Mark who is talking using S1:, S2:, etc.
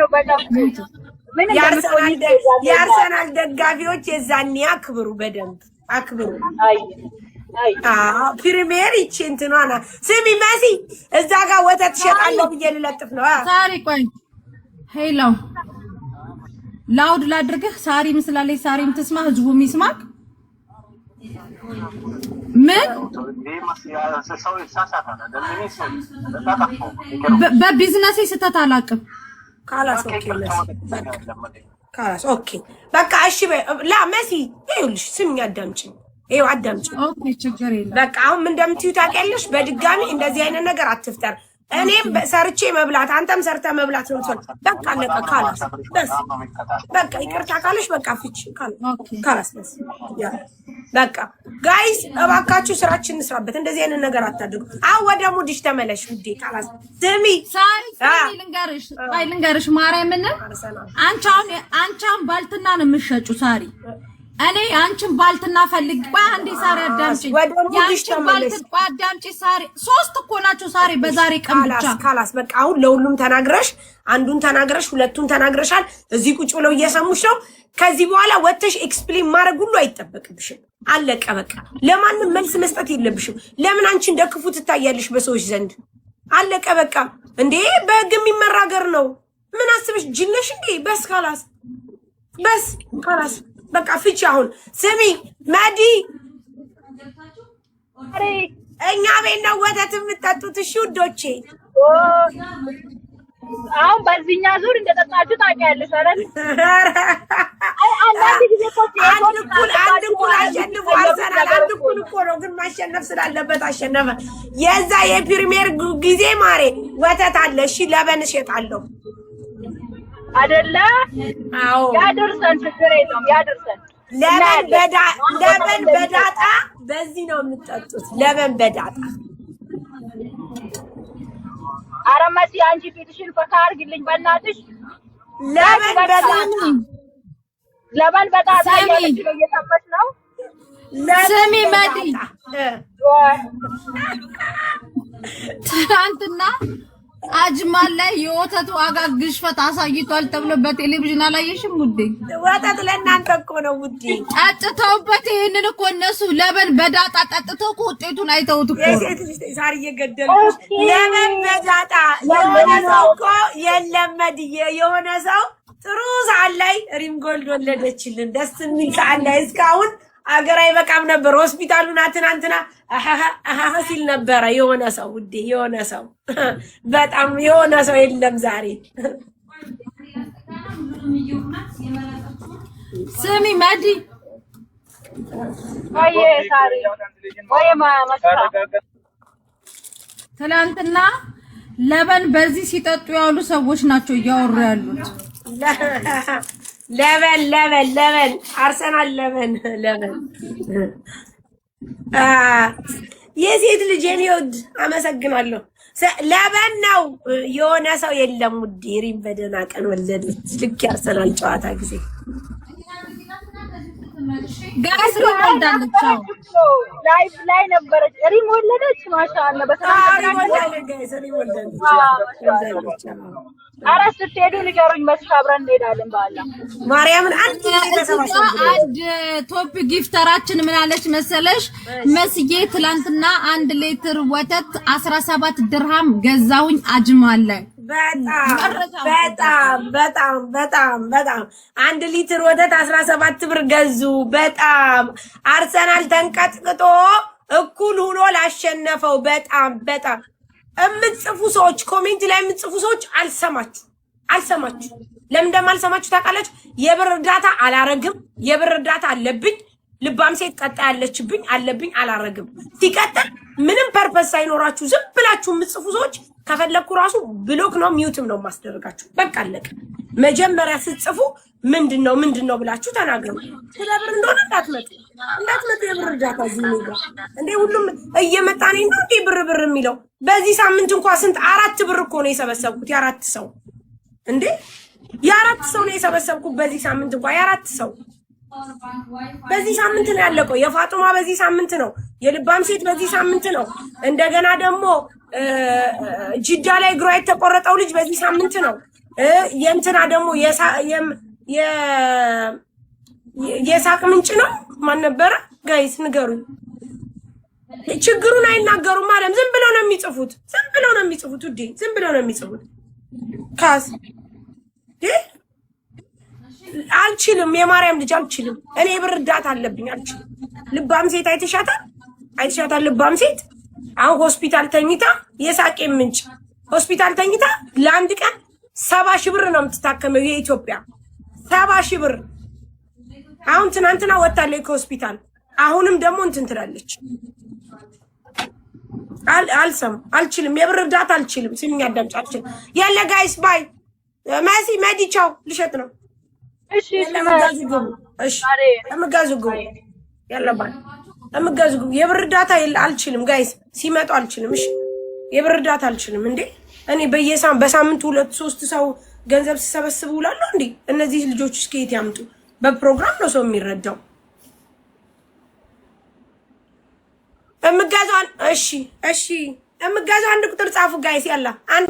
S1: ነው በደንብ ምን
S2: የአርሰናል ደጋፊዎች የዛኔ አክብሩ፣ በደንብ አክብሩ። ፕሪሚየር ይቺ እንትኗና ስሚ መሲ እዛ ጋር ወተት ትሸጣለሁ ብዬ ልለጥፍ ነው።
S3: ሳሪ ቆይ ሄሎ ላውድ ላድርግህ። ሳሪ ምስላለች። ሳሪም ትስማ፣ ህዝቡም ይስማክ። ምን በቢዝነስ ስተት አላውቅም።
S2: ካላስ ኦኬ በቃ እሺ። ላ መሲ ይኸውልሽ ስሚኝ፣ አዳምጪኝ። ይኸው አዳምጪኝ።
S3: ኦኬ ችግር የለም።
S2: በቃ አሁን ምን እንደምትዩ ታውቂያለሽ። በድጋሚ እንደዚህ አይነት ነገር አትፍጠር። እኔም ሰርቼ መብላት አንተም ሰርተ መብላት ነው ተል በቃ አለቀ። ካላስ በስ በቃ ይቅርታ ካለሽ በቃ ፍቺ ካላስ በስ ያ በቃ ጋይስ እባካችሁ ስራችን እንስራበት። እንደዚህ አይነት ነገር አታድርጉ። አው ወደ ሙድሽ ተመለሽ ውዴ። ካላስ ስሚ
S3: ሳሪ ልንገርሽ ማርያምን አንቻም ባልትና ነው የምትሸጩ ሳሪ። እኔ አንቺን ባልትና ፈልግ አንዴ ሳሪ አዳምጪ። ያንቺን ባልትና አዳምጪ ሳሪ። ሶስት እኮ ናቸው ሳሪ በዛሬ ቀን ብቻ።
S2: ካላስ በቃ አሁን ለሁሉም ተናግረሽ አንዱን ተናግረሽ ሁለቱን ተናግረሻል። እዚህ ቁጭ ብለው እየሰሙሽ ነው። ከዚህ በኋላ ወጥተሽ ኤክስፕሌን ማድረግ ሁሉ አይጠበቅብሽም። አለቀ በቃ። ለማንም መልስ መስጠት የለብሽም። ለምን አንቺ እንደክፉ ትታያለሽ በሰዎች ዘንድ? አለቀ በቃ። እንዴ በህግ የሚመራ ሀገር ነው። ምን አስበሽ ጅነሽ እንዴ? በስ ካላስ በስ ካላስ በቃ ፍቺ። አሁን ስሚ ማዲ እኛ ቤት ነው ወተት የምትጠጡት። እሺ ውዶቼ
S1: አሁን በዚህኛ ዙር እንደጠጣችሁ ታውቂያለሽ አይደል? አንዳንድ ጊዜ
S2: አንድ እኩል አሸንፎ አርሰናል አንድ እኩል እኮ ነው፣ ግን ማሸነፍ ስላለበት አሸነፈ። የዛ የፕሪሚየር ጊዜ ማሬ ወተት አለ። እሺ ለበን እሸጣለሁ
S1: አይደለ?
S2: አዎ
S1: ያድርሰን፣ ችግር የለውም ያድርሰን።
S2: ለበን በዳጣ በዚህ ነው የምትጠጡት። ለበን በዳጣ
S1: ኧረ መሲ አንቺ ፊትሽን ፈካ አድርግልኝ በእናትሽ። ለበን በዳጣ እየጠበሽ ነው።
S3: ስሚ መዲ ትናንትና አጅማል ላይ የወተት ዋጋ ግሽፈት አሳይቷል ተብሎ በቴሌቪዥን አላየሽም ውዴ?
S2: ወተት ለእናንተ እኮ ነው ውዴ።
S3: ጠጥተውበት ይሄንን እኮ እነሱ ለበን በዳጣ ጠጥተው እኮ ውጤቱን አይተውት እኮ
S2: የሴት ልጅ ዛሬ እየገደሉሽ። ለበን በዳጣ የሆነ ሰው እኮ የለም መድዬ፣ የሆነ ሰው ጥሩ ሰዓት ላይ ሪም ጎልድ ወለደችልን። ደስ የሚል ሰዓት ላይ እስካሁን አገር አይበቃም ነበር። ሆስፒታሉና ትናንትና አሃ ሲል ነበረ የሆነ ሰው ውዴ፣ የሆነ ሰው በጣም የሆነ ሰው የለም ዛሬ።
S3: ስሚ ማዲ
S1: ወይ ሳሪ ወይ ማማስታ
S3: ትናንትና ለበን በዚህ ሲጠጡ ያሉ ሰዎች ናቸው እያወሩ ያሉት።
S2: ለበን አርሰናል ለበን የሴት ልጅ የሚወድ አመሰግናለሁ። ለበን ነው የሆነ ሰው የለም ውዴ። ሪም በደህና ቀን ወለደች። ልክ ያርሰናል ጨዋታ ጊዜ
S3: ጋስ ሪም ወልዳለች።
S1: ላይፍ ላይ ነበረች። ሪም ወለደች። ማሻአላ በሰላም ወለደች። ኧረ ስትሄዱ ንገሩኝ። መስካ አብረን እንሄዳለን። በኋላ
S2: ማርያምን
S3: አንድ ቶፕ ጊፍተራችን ምን አለች መሰለሽ? መስዬ ትላንትና 1 ሊትር ወተት 17 ድርሃም ገዛሁኝ አጅማለ። በጣም 1 ሊትር ወተት 17 ብር ገዙ። በጣም አርሰናል ተንቀጥቅጦ እኩል ሆኖ ላሸነፈው። በጣም እምትጽፉ ሰዎች ኮሜንት ላይ የምትጽፉ ሰዎች አልሰማችሁ። ለምን እንደማልሰማችሁ ታውቃላችሁ? የብር እርዳታ አላረግም። የብር እርዳታ አለብኝ። ልባም ሴት ቀጣ ያለችብኝ አለብኝ። አላረግም። ሲቀጥል ምንም ፐርፐስ ሳይኖራችሁ ዝም ብላችሁ የምትጽፉ ሰዎች ከፈለኩ ራሱ ብሎክ ነው ሚውትም ነው ማስደረጋችሁ። በቃ አለቀ። መጀመሪያ ስትጽፉ ምንድነው ብላችሁ ተናገሩ። ስለብር እንደሆነ እንዳትመጡ የብር እርዳታ እዚህ ነው እንዴ? ሁሉም እየመጣ ነው እንዴ ብር የሚለው? በዚህ ሳምንት እንኳን ስንት 4 ብር እኮ ነው የሰበሰብኩት። የ4 ሰው እንዴ የ4 ሰው ነው የሰበሰብኩት በዚህ ሳምንት እንኳን የ4 ሰው በዚህ ሳምንት ነው ያለቀው። የፋጡማ በዚህ ሳምንት ነው። የልባም ሴት በዚህ ሳምንት ነው። እንደገና ደግሞ ጅዳ ላይ እግሯ የተቆረጠው ልጅ በዚህ ሳምንት ነው።
S2: የእንትና ደግሞ የሳቅ ምንጭ ነው። ማን ነበረ ጋይስ ንገሩኝ። ችግሩን አይናገሩም ማለት ዝም ብለው ነው የሚጽፉት። ዝም ብለው ነው የሚጽፉት ውዴ፣ ዝም ብለው ነው የሚጽፉት። ካስ አልችልም፣ የማርያም ልጅ አልችልም። እኔ ብር እርዳታ አለብኝ፣ አልችልም። ልባም ሴት አይተሻታል? ልባም ሴት አሁን ሆስፒታል ተኝታ የሳቄ ምንጭ ሆስፒታል ተኝታ ለአንድ ቀን 70 ሺህ ብር ነው የምትታከመው የኢትዮጵያ 70 ሺህ ብር። አሁን ትናንትና ወጣለች ከሆስፒታል። አሁንም ደግሞ እንትን ትላለች። አልችልም፣ የብር እርዳታ አልችልም። ስሚኝ አዳምጪ፣ አልችልም። ያለ ጋይስ ባይ መሲ መዲቻው ልሸጥ ነው።
S1: እሺ
S2: እምጋዝጉ ያለባል እምጋዝጉ የብር እርዳታ አልችልም ጋይስ፣ ሲመጡ አልችልም። እሺ የብር እርዳታ አልችልም። እንዴ እኔ በሳምንት 2-3 ሰው ገንዘብ ሲሰበስብ ውላለሁ እንዴ? እነዚህ ልጆች እስከ የት ያምጡ? በፕሮግራም ነው ሰው የሚረዳው። እምጋዛው እሺ እምጋዛው አንድ ቁጥር ጻፉ ጋይስ። ያላ አንድ